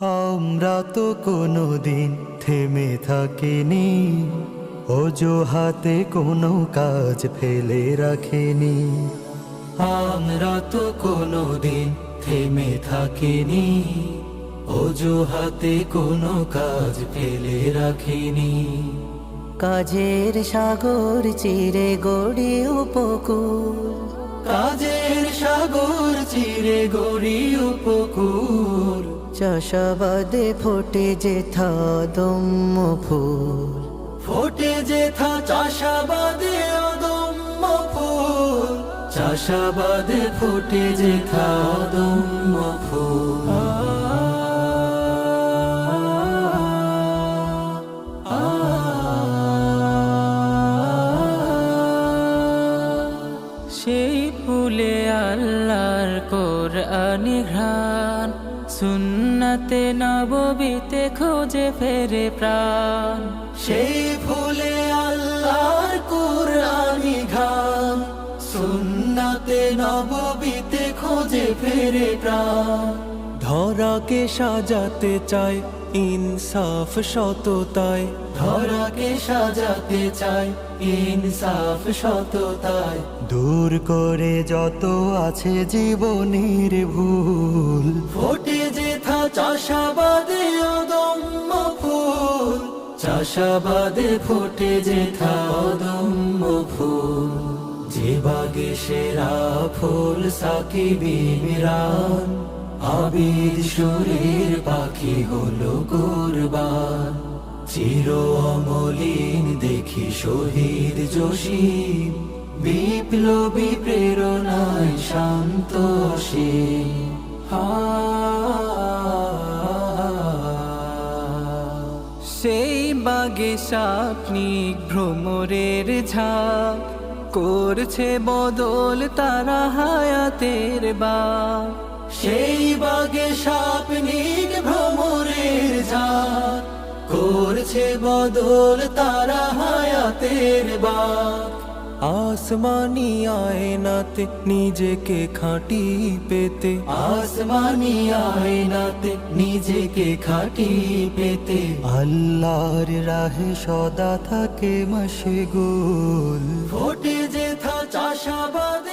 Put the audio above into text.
আমরা তো কোনোদিন থেমে থাকিনি, অজুহাতে কোনো কাজ ফেলে রাখিনি। আমরা তো কোনোদিন থেমে থাকিনি, অজুহাতে কোনো কাজ ফেলে রাখিনি। কাজের সাগর চিরে গড়ি উপকূল, কাজের সাগর চিরে গড়ি উপকূল। চাষাবাদে ফোটে যেথা দম্য ফুল, ফোটে যেথা চাষাবাদে অদম্য ফুল। চাষাবাদে ফোটে যেথা অদম্য ফুল। সেই ফুলে আল্লাহর কোরআনি ঘ্রাণ, সুন্নাতে নববীতে খোঁজে ফেরে প্রাণ। সেই ফুলে আল্লাহর কুরআনি ঘ্রাণ, সুন্নাতে নববীতে খোঁজে ফেরে প্রাণ। ধরাকে সাজাতে চায় ইনসাফ সততায়, ধরাকে সাজাতে চায় ইনসাফ সততায়। দূর করে যত আছে জীবনের ভুল, ফোটে যেথা চাষাবাদে অদম্য ফুল। চাষাবাদে ফোটে যেথা অদম্য ফুল। যে বাগে সেরা ফুল সাকিব ইমরান, আবিদ সুরের পাখি হলো কুরবান। চির অমলিন দেখি শহীদ জসিম, বিপ্লবী প্রেরণায় শান্ত সে। সেই বাগে স্বপ্নিক ভ্রমরের ঝাঁক, করছে বদল তারা হায়াতের বাক। সেই বাগে স্বপ্নিক ভ্রমরের ঝাঁক, করছে বদল তারা হায়াতের বাক। আসমানি আয়নাতে নিজেকে খাঁটি পেতে, আসমানি আয়নাতে নিজেকে খাঁটি পেতে। আল্লাহর রাহে সদা থাকে মশগুল, ফোটে যেথা চাষাবাদে